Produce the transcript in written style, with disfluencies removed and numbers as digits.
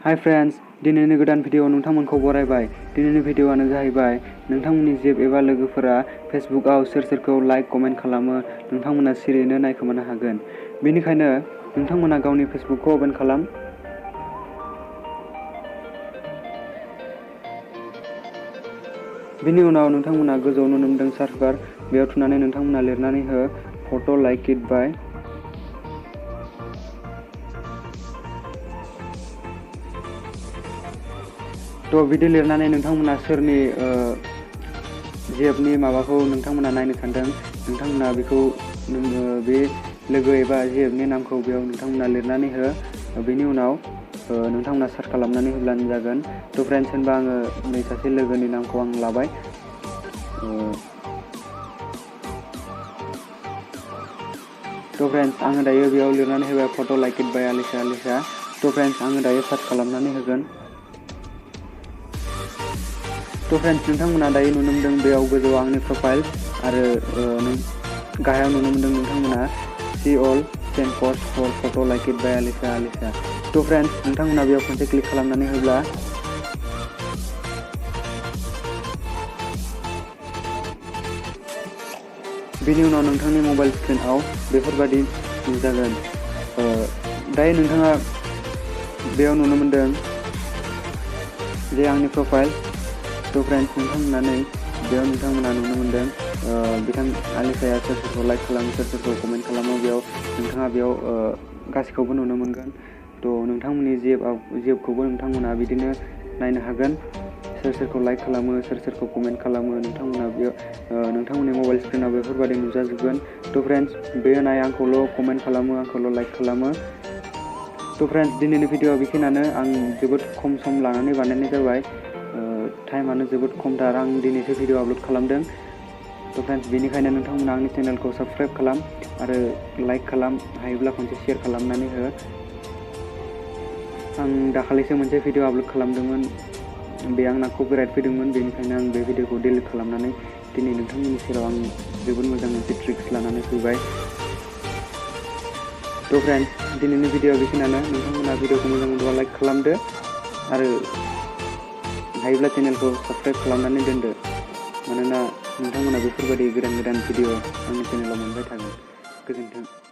Hi friends, दिनैनि गोदान video नोंथांमोनखौ बरायबाय। दिनैनि भिडिअआनो जाहैबाय नोंथांमोननि जेब एबा लोगोफोरा फेसबुकआव सोरखौ लाइक कमेन्ट खालामो नोंथांमोना सिरियैनो नायखोमानो हागोन। बेनिखायनो नोंथांमोना गावनि फेसबुकखौ ओपन खालाम। बेनि उनाव नोंथांमोना गोजौआव नुनो मोनदों सार्च बार, बेयाव थुनानै नोंथांमोना लिरनानै हो फट' लाइक इट बाय। बिदि लिरनानै नोंथांमोना सोरनि जेबनि माबाखौ नोंथांमोना नायनो सानदों, नोंथांमोना बेखौ बे लोगो एबा जेबनि नामखौ बेयाव नोंथांमोना लिरनानै हो। बेनि उनाव नोंथांमोना सार्च खालामनानै होब्लानो जागोन। फ्रेंड्स, होनबा आङो नै सासे लोगोनि नामखौ आं लाबाय। फ्रेंड्स, आङो दायो बेयाव लिरनानै होबाय फट' लाइक इट बाय आलिसा। फ्रेंड्स, आङो दायो सार्च खालामनानै होगोन। फ्रेंड्स, नोंथांमोना दायो नुनो मोनदों बेयाव गोजौआव आंनि प्रफाइल आरो गाहायाव नुनो मोनदों नोंथांमोना सी अल सेन्ड पस्ट फर फट' लाइक इट बाय आलिसा। फ्रेंड्स, नोंथांमोना बेयाव खनसे क्लिक खालामनानै होब्ला बेनि उनाव नोंथांनि मबाइल स्क्रिनआव बेफोरबादि नुजागोन। दायो नोंथाङा बेयाव नुनो मोनदों जे आंनि प्रफाइल। फ्रेंड्स, नोंथांमोना बेयाव नोंथांमोना नुनो मोनदों बिथां आलिसाया सोरखौ लाइक खालामो, सोरखौ कमेन्ट खालामो, बेयाव नोंथाङा बेयाव गासैखौबो नुनो मोनगोन। नोंथांमोननि जेबखौबो नोंथांमोना बिदिनो नायनो हागोन। सोरखौ लाइक खालामो, सोरखौ कमेन्ट खालामो, नोंथांमोना बेयाव नोंथांमोननि मबाइल स्क्रिनाव बेफोरबायदि नुजाजोबगोन। फ्रेंड्स, बेयो नाय आंखौल' कमेन्ट खालामो, आंखौल' लाइक खालामो। फ्रेंड्स, दिनैनि भिडिअआ बेखिनियानो। आं जोबोद खम सम लानानै बानायनाय जाबाय। टाइमानो जोबोद खमथार। आं दिनैसो भिडिअ आपल'ड खालामदों। फ्रेंड्स, बेनिखायनो नोंथांमोना आंनि चेनेलखौ साबस्क्राइब खालाम आरो लाइक खालाम, हायोब्ला खनसे शेयार खालामनानै हो। आं दाखालिसो मोनसे भिडिअ आपल'ड खालामदोंमोन, बे आंना कपिराइट फैदोंमोन, बेनिखायनो आं बे भिडिअखौ डिलिट खालामनानै दिनै नोंथांमोननि सेराव आं जोबोद मोजां मोनसे ट्रिक्स लानानै फैबाय। फ्रेंड्स, दिनैनि भिडिअआ बेखिनियानो। नोंथांमोना भिडिअखौ मोजां मोनोब्ला लाइक खालामदो आरो हायोब्ला चेनेलखौ साबस्क्राइब खालामनानै दोनदो, मानोना नोंथांमोना बेफोरबायदि गोदान भिडिअ आंनि चेनेलाव मोनबाय थागोन। गोजोन्थों।